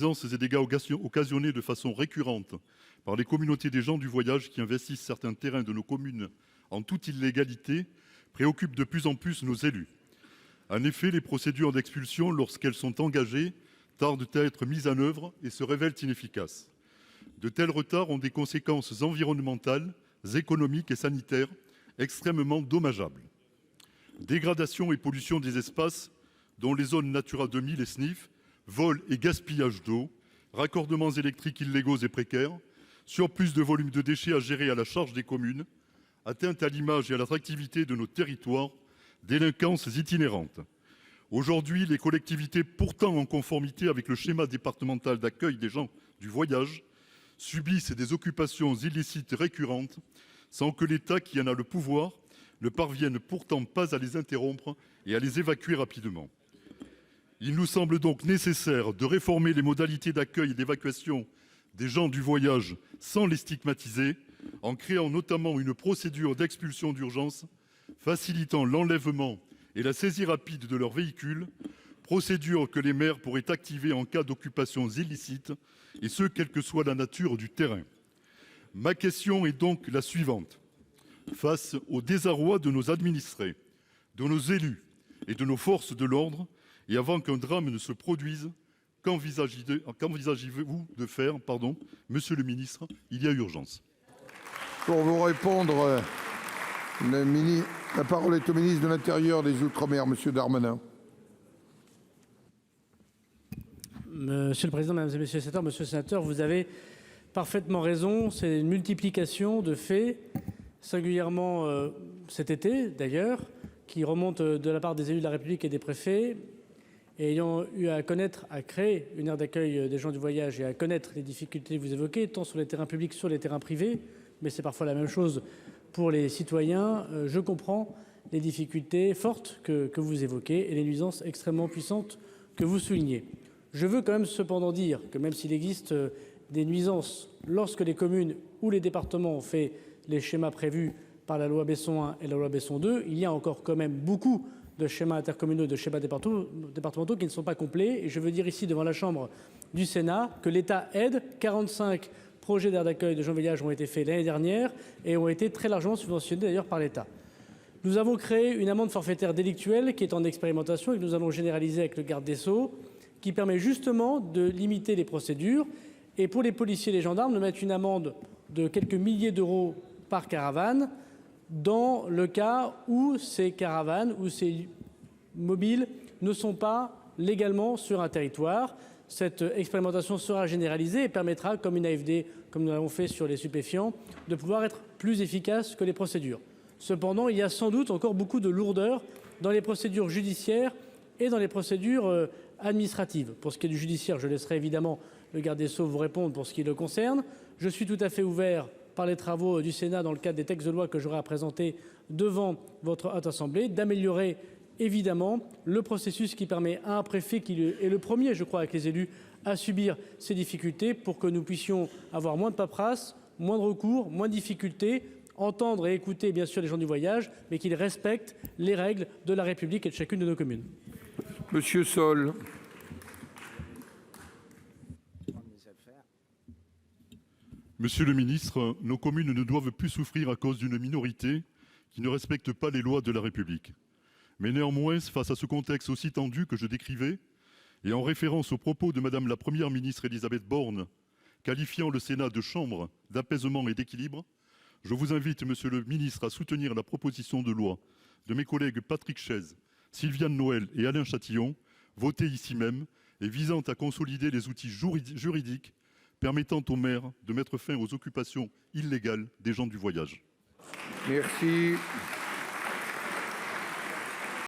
et dégâts occasionnés de façon récurrente par les communautés des gens du voyage qui investissent certains terrains de nos communes en toute illégalité préoccupent de plus en plus nos élus. En effet, les procédures d'expulsion, lorsqu'elles sont engagées, tardent à être mises en œuvre et se révèlent inefficaces. De tels retards ont des conséquences environnementales, économiques et sanitaires extrêmement dommageables. Dégradation et pollution des espaces, dont les zones Natura 2000 et SNIF, vol et gaspillage d'eau, raccordements électriques illégaux et précaires, surplus de volume de déchets à gérer à la charge des communes, atteinte à l'image et à l'attractivité de nos territoires, délinquance itinérante. Aujourd'hui, les collectivités, pourtant en conformité avec le schéma départemental d'accueil des gens du voyage, subissent des occupations illicites récurrentes sans que l'État, qui en a le pouvoir, ne parvienne pourtant pas à les interrompre et à les évacuer rapidement. Il nous semble donc nécessaire de réformer les modalités d'accueil et d'évacuation des gens du voyage sans les stigmatiser, en créant notamment une procédure d'expulsion d'urgence facilitant l'enlèvement et la saisie rapide de leurs véhicules, procédure que les maires pourraient activer en cas d'occupations illicites, et ce, quelle que soit la nature du terrain. Ma question est donc la suivante. Face au désarroi de nos administrés, de nos élus et de nos forces de l'ordre, et avant qu'un drame ne se produise, qu'envisagez-vous de faire, Monsieur le ministre? Il y a urgence. Pour vous répondre, la parole est au ministre de l'Intérieur des Outre-mer, Monsieur Darmanin. Monsieur le Président, Mesdames et Messieurs les sénateurs, Monsieur le sénateur, vous avez parfaitement raison. C'est une multiplication de faits, singulièrement cet été d'ailleurs, qui remonte de la part des élus de la République et des préfets, et ayant eu à connaître, à créer une aire d'accueil des gens du voyage et à connaître les difficultés que vous évoquez, tant sur les terrains publics que sur les terrains privés, mais c'est parfois la même chose pour les citoyens. Je comprends les difficultés fortes que vous évoquez et les nuisances extrêmement puissantes que vous soulignez. Je veux quand même cependant dire que même s'il existe des nuisances lorsque les communes ou les départements ont fait les schémas prévus par la loi Besson 1 et la loi Besson 2, il y a encore quand même beaucoup de schémas intercommunaux, de schémas départementaux qui ne sont pas complets. Et je veux dire ici devant la Chambre du Sénat que l'État aide. 45 projets d'aire d'accueil de gens du voyage ont été faits l'année dernière et ont été très largement subventionnés d'ailleurs par l'État. Nous avons créé une amende forfaitaire délictuelle qui est en expérimentation et que nous allons généraliser avec le garde des Sceaux, qui permet justement de limiter les procédures et pour les policiers et les gendarmes de mettre une amende de quelques milliers d'euros par caravane dans le cas où ces caravanes ou ces mobiles ne sont pas légalement sur un territoire. Cette expérimentation sera généralisée et permettra, comme une AFD, comme nous l'avons fait sur les stupéfiants, de pouvoir être plus efficace que les procédures. Cependant, il y a sans doute encore beaucoup de lourdeur dans les procédures judiciaires et dans les procédures administratives. Pour ce qui est du judiciaire, je laisserai évidemment le garde des Sceaux vous répondre pour ce qui le concerne. Je suis tout à fait ouvert par les travaux du Sénat dans le cadre des textes de loi que j'aurai à présenter devant votre Haute Assemblée, d'améliorer évidemment le processus qui permet à un préfet, qui est le premier, je crois, avec les élus, à subir ces difficultés pour que nous puissions avoir moins de paperasse, moins de recours, moins de difficultés, entendre et écouter bien sûr les gens du voyage, mais qu'ils respectent les règles de la République et de chacune de nos communes. Monsieur Sol. Monsieur le ministre, nos communes ne doivent plus souffrir à cause d'une minorité qui ne respecte pas les lois de la République. Mais néanmoins, face à ce contexte aussi tendu que je décrivais, et en référence aux propos de Madame la Première ministre Elisabeth Borne, qualifiant le Sénat de chambre d'apaisement et d'équilibre, je vous invite, Monsieur le ministre, à soutenir la proposition de loi de mes collègues Patrick Chaize, Sylviane Noël et Alain Châtillon, votée ici même et visant à consolider les outils juridiques permettant aux maires de mettre fin aux occupations illégales des gens du voyage. Merci.